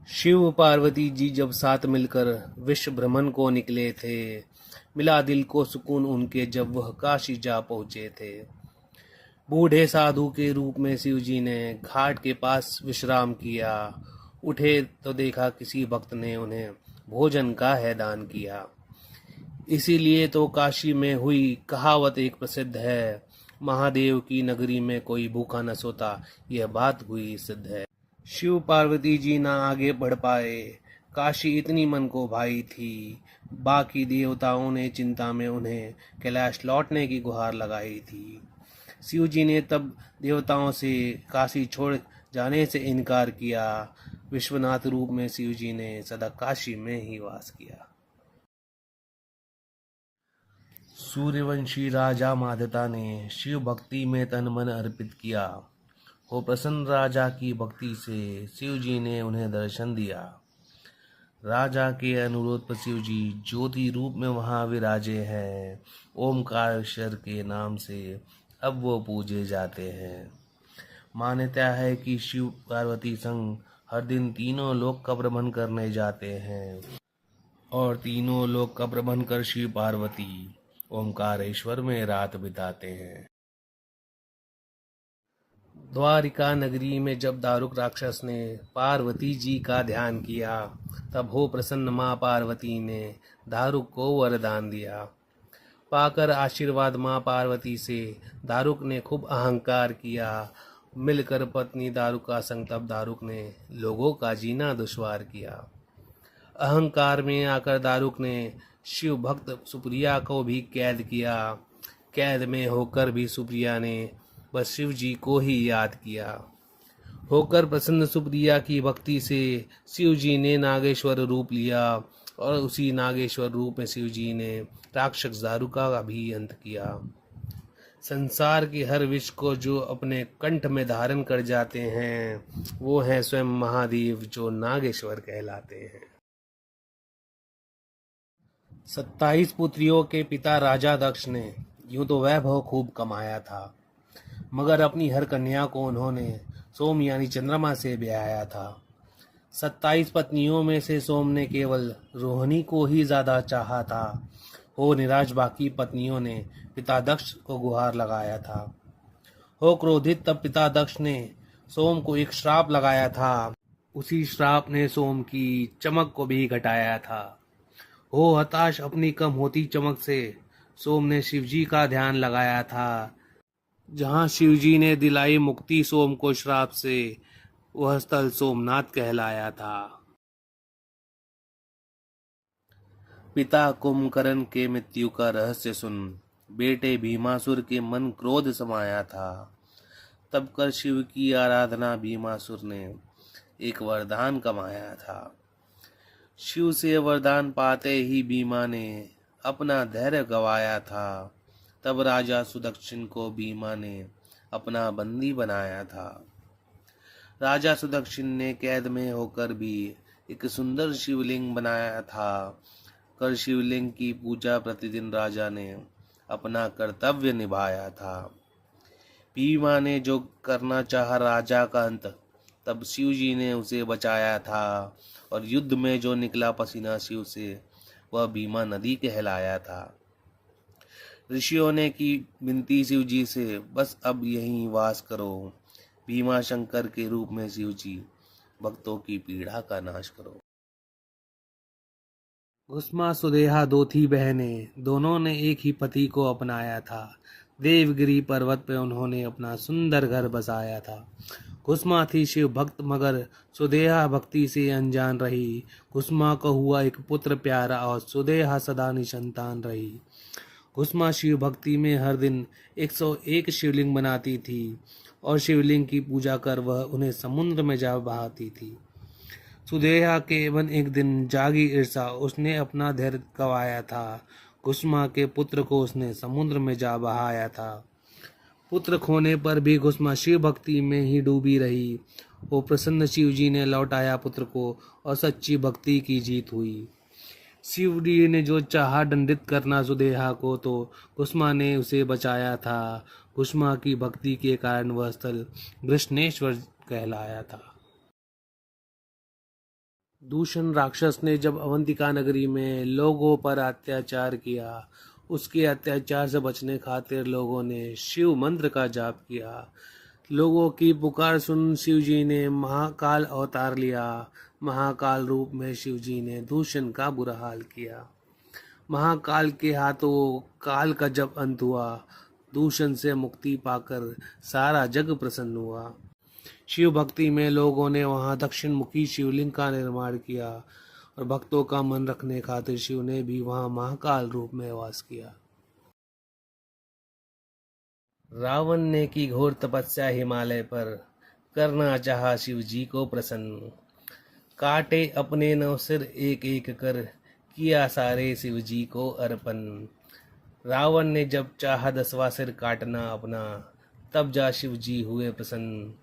शिव पार्वती जी जब साथ मिलकर विश्व भ्रमण को निकले थे, मिला दिल को सुकून उनके जब वह काशी जा पहुँचे थे। बूढ़े साधु के रूप में शिव जी ने घाट के पास विश्राम किया। उठे तो देखा किसी भक्त ने उन्हें भोजन का है दान किया। इसीलिए तो काशी में हुई कहावत एक प्रसिद्ध है, महादेव की नगरी में कोई भूखा न सोता, यह बात हुई सिद्ध है। शिव पार्वती जी ना आगे बढ़ पाए, काशी इतनी मन को भाई थी। बाकी देवताओं ने चिंता में उन्हें कैलाश लौटने की गुहार लगाई थी। शिव जी ने तब देवताओं से काशी छोड़ जाने से इनकार किया। विश्वनाथ रूप में शिव जी ने सदा काशी में ही वास किया। सूर्यवंशी राजा माधता ने शिव भक्ति में तन मन अर्पित किया। हो प्रसन्न राजा की भक्ति से शिव जी ने उन्हें दर्शन दिया। राजा के अनुरोध पर शिव जी ज्योति रूप में वहां विराजे हैं। ओमकारेश्वर के नाम से अब वो पूजे जाते हैं। मान्यता है कि शिव पार्वती संग हर दिन तीनों लोक का भ्रमण करने जाते हैं और तीनों लोक का भ्रमण कर शिव पार्वती ओमकारेश्वर में रात बिताते हैं। द्वारिका नगरी में जब दारुक राक्षस ने पार्वती जी का ध्यान किया, तब हो प्रसन्न माँ पार्वती ने दारुक को वरदान दिया। पाकर आशीर्वाद माँ पार्वती से दारुक ने खूब अहंकार किया। मिलकर पत्नी दारुक का संग तब दारुक ने लोगों का जीना दुश्वार किया। अहंकार में आकर दारुक ने शिव भक्त सुप्रिया को भी कैद किया। कैद में होकर भी सुप्रिया ने बस शिव जी को ही याद किया। होकर प्रसन्न सुप्रिया की भक्ति से शिव जी ने नागेश्वर रूप लिया और उसी नागेश्वर रूप में शिव जी ने राक्षस दारुका का भी अंत किया। संसार के हर विष को जो अपने कंठ में धारण कर जाते हैं, वो है स्वयं महादेव जो नागेश्वर कहलाते हैं। 27 पुत्रियों के पिता राजा दक्ष ने यूं तो वैभव खूब कमाया था, मगर अपनी हर कन्या को उन्होंने सोम यानी चंद्रमा से ब्याया था। 27 पत्नियों में से सोम ने केवल रोहिणी को ही ज्यादा चाहा था। हो निराश बाकी पत्नियों ने पिता दक्ष को गुहार लगाया था। हो क्रोधित तब पिता दक्ष ने सोम को एक श्राप लगाया था। उसी श्राप ने सोम की चमक को भी घटाया था। हो हताश अपनी कम होती चमक से सोम ने शिवजी का ध्यान लगाया था। जहां शिवजी ने दिलाई मुक्ति सोम को श्राप से, वह स्थल सोमनाथ कहलाया था। पिता कुंभकर्ण के मृत्यु का रहस्य सुन बेटे भीमासुर के मन क्रोध समाया था। तब कर शिव की आराधना भीमासुर ने एक वरदान कमाया था। शिव से वरदान पाते ही भीमा ने अपना धैर्य गवाया था। तब राजा सुदक्षिण को भीमा ने अपना बंदी बनाया था। राजा सुदक्षिण ने कैद में होकर भी एक सुंदर शिवलिंग बनाया था। कर शिवलिंग की पूजा प्रतिदिन राजा ने अपना कर्तव्य निभाया था। भीमा ने जो करना चाहा राजा का अंत, तब शिव जी ने उसे बचाया था और युद्ध में जो निकला पसीना शिव से, वह भीमा नदी कहलाया था। ऋषियों ने की विनती शिव जी से, बस अब यहीं वास करो। भीमा शंकर के रूप में शिव जी भक्तों की पीड़ा का नाश करो। कुसुमा सुदेहा दो थी बहनें, दोनों ने एक ही पति को अपनाया था। देवगिरी पर्वत पे उन्होंने अपना सुंदर घर बसाया था। कुसुमा थी शिव भक्त मगर सुदेहा भक्ति से अनजान रही। कुसुमा को हुआ एक पुत्र प्यारा और सुदेहा सदा निसंतान रही। कुसुमा शिव भक्ति में हर दिन 101 शिवलिंग बनाती थी और शिवलिंग की पूजा कर वह उन्हें समुद्र में जा बहाती थी। सुदेहा के मन एक दिन जागी ईर्षा, उसने अपना धैर्य गवाया था। कुसुमा के पुत्र को उसने समुद्र में जा बहाया था। पुत्र खोने पर भी कुसुमा शिव भक्ति में ही डूबी रही। वो प्रसन्न शिव जी ने लौटाया पुत्र को और सच्ची भक्ति की जीत हुई। शिव जी ने जो चाहा दंडित करना सुदेहा को, तो कुसुमा ने उसे बचाया था। कुसुमा की भक्ति के कारण वह स्थल कृष्णेश्वर कहलाया था। दूषण राक्षस ने जब अवंतिका नगरी में लोगों पर अत्याचार किया, उसके अत्याचार से बचने खातिर लोगों ने शिव मंत्र का जाप किया। लोगों की पुकार सुन शिव जी ने महाकाल अवतार लिया। महाकाल रूप में शिव जी ने दूषण का बुरा हाल किया। महाकाल के हाथों काल का जब अंत हुआ, दूषण से मुक्ति पाकर सारा जग प्रसन्न हुआ। शिव भक्ति में लोगों ने वहां दक्षिण मुखी शिवलिंग का निर्माण किया और भक्तों का मन रखने खातिर शिव ने भी वहां महाकाल रूप में वास किया। रावण ने की घोर तपस्या हिमालय पर, करना चाहा शिव जी को प्रसन्न। काटे अपने 9 सिर एक एक कर, किया सारे शिव जी को अर्पण। रावण ने जब चाहा 10वां सिर काटना अपना, तब जा शिव जी हुए प्रसन्न।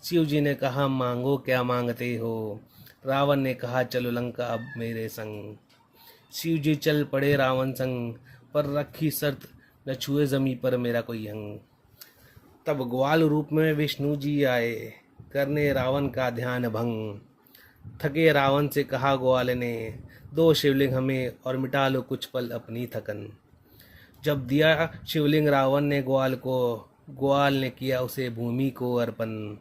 शिव जी ने कहा मांगो क्या मांगते हो, रावण ने कहा चलो लंका अब मेरे संग। शिव जी चल पड़े रावण संग, पर रखी शर्त न छुए जमी पर मेरा कोई अंग। तब ग्वाल रूप में विष्णु जी आए, करने रावण का ध्यान भंग। थके रावण से कहा ग्वाल ने, 2 शिवलिंग हमें और मिटा लो कुछ पल अपनी थकन। जब दिया शिवलिंग रावण ने ग्वाल को, ग्वाल ने किया उसे भूमि को अर्पण।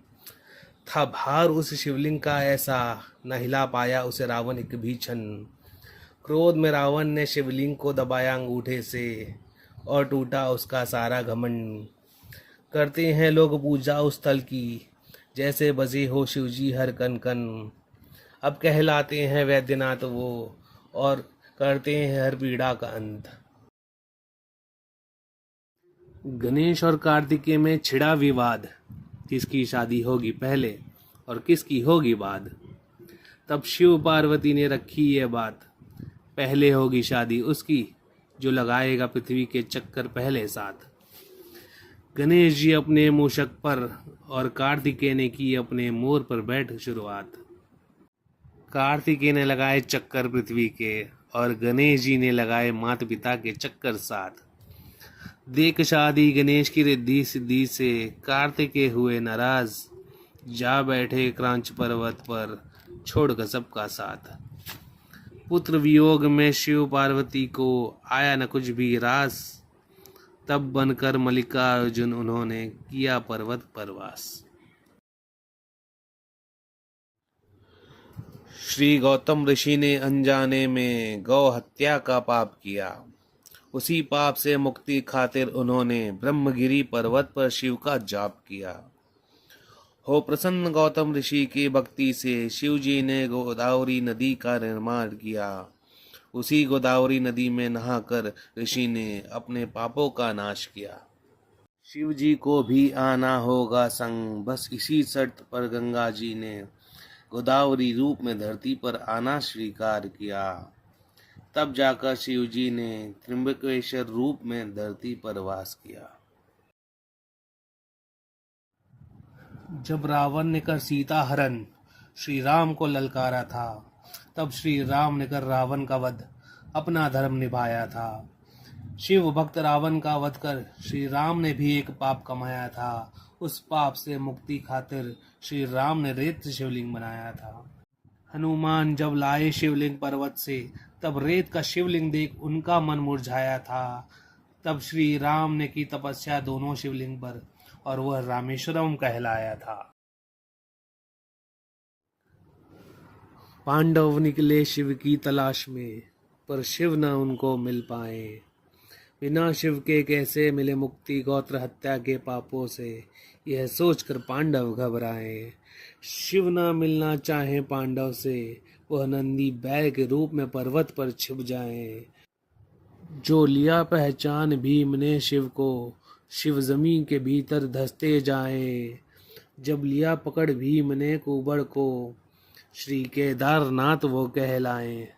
था भार उस शिवलिंग का ऐसा, न हिला पाया उसे रावण एक भी क्षण। क्रोध में रावण ने शिवलिंग को दबाया अंगूठे से, और टूटा उसका सारा घमंड। करते हैं लोग पूजा उस स्थल की, जैसे बजे हो शिवजी हर कन कन। अब कहलाते हैं वैद्यनाथ वो, और करते हैं हर पीड़ा का अंत। गणेश और कार्तिकेय में छिड़ा विवाद, किसकी शादी होगी पहले और किसकी होगी बाद। तब शिव पार्वती ने रखी ये बात, पहले होगी शादी उसकी, जो लगाएगा पृथ्वी के चक्कर पहले साथ। गणेश जी अपने मूषक पर और कार्तिकेय ने की अपने मोर पर बैठ शुरुआत। कार्तिकेय ने लगाए चक्कर पृथ्वी के, और गणेश जी ने लगाए माता पिता के चक्कर साथ। देख शादी गणेश की रिद्धि सिद्धि से, कार्तिकेय हुए नाराज, जा बैठे क्रांच पर्वत पर, छोड़कर सबका साथ। पुत्र वियोग में शिव पार्वती को आया न कुछ भी रास, तब बनकर मल्लिकार्जुन उन्होंने किया पर्वत पर वास। श्री गौतम ऋषि ने अनजाने में गौ हत्या का पाप किया। उसी पाप से मुक्ति खातिर उन्होंने ब्रह्मगिरी पर्वत पर शिव का जाप किया। हो प्रसन्न गौतम ऋषि की भक्ति से शिव जी ने गोदावरी नदी का निर्माण किया। उसी गोदावरी नदी में नहाकर ऋषि ने अपने पापों का नाश किया। शिव जी को भी आना होगा संग, बस इसी शर्त पर गंगा जी ने गोदावरी रूप में धरती पर आना स्वीकार किया। तब जाकर शिव जी ने त्र्यंबकेश्वर रूप में धरती पर वास किया। जब रावण ने कर सीता हरण श्री राम को ललकारा था, तब श्री राम ने कर रावण का वध अपना धर्म निभाया था। शिव भक्त रावण का वध कर श्री राम ने भी एक पाप कमाया था। उस पाप से मुक्ति खातिर श्री राम ने रेत शिवलिंग बनाया था। हनुमान जब लाए शिवलिंग पर्वत से, तब रेत का शिवलिंग देख उनका मन मुरझाया था। तब श्री राम ने की तपस्या दोनों शिवलिंग पर, और वह रामेश्वरम कहलाया था। पांडव निकले शिव की तलाश में, पर शिव न उनको मिल पाए। बिना शिव के कैसे मिले मुक्ति गोत्र हत्या के पापों से, यह सोचकर पांडव घबराए। शिव न मिलना चाहे पांडव से, वह नंदी बैल के रूप में पर्वत पर छिप जाए। जो लिया पहचान भीम ने शिव को, शिव जमीन के भीतर धंसते जाए। जब लिया पकड़ भीम ने कुबड़ को, श्री केदारनाथ वो कहलाए।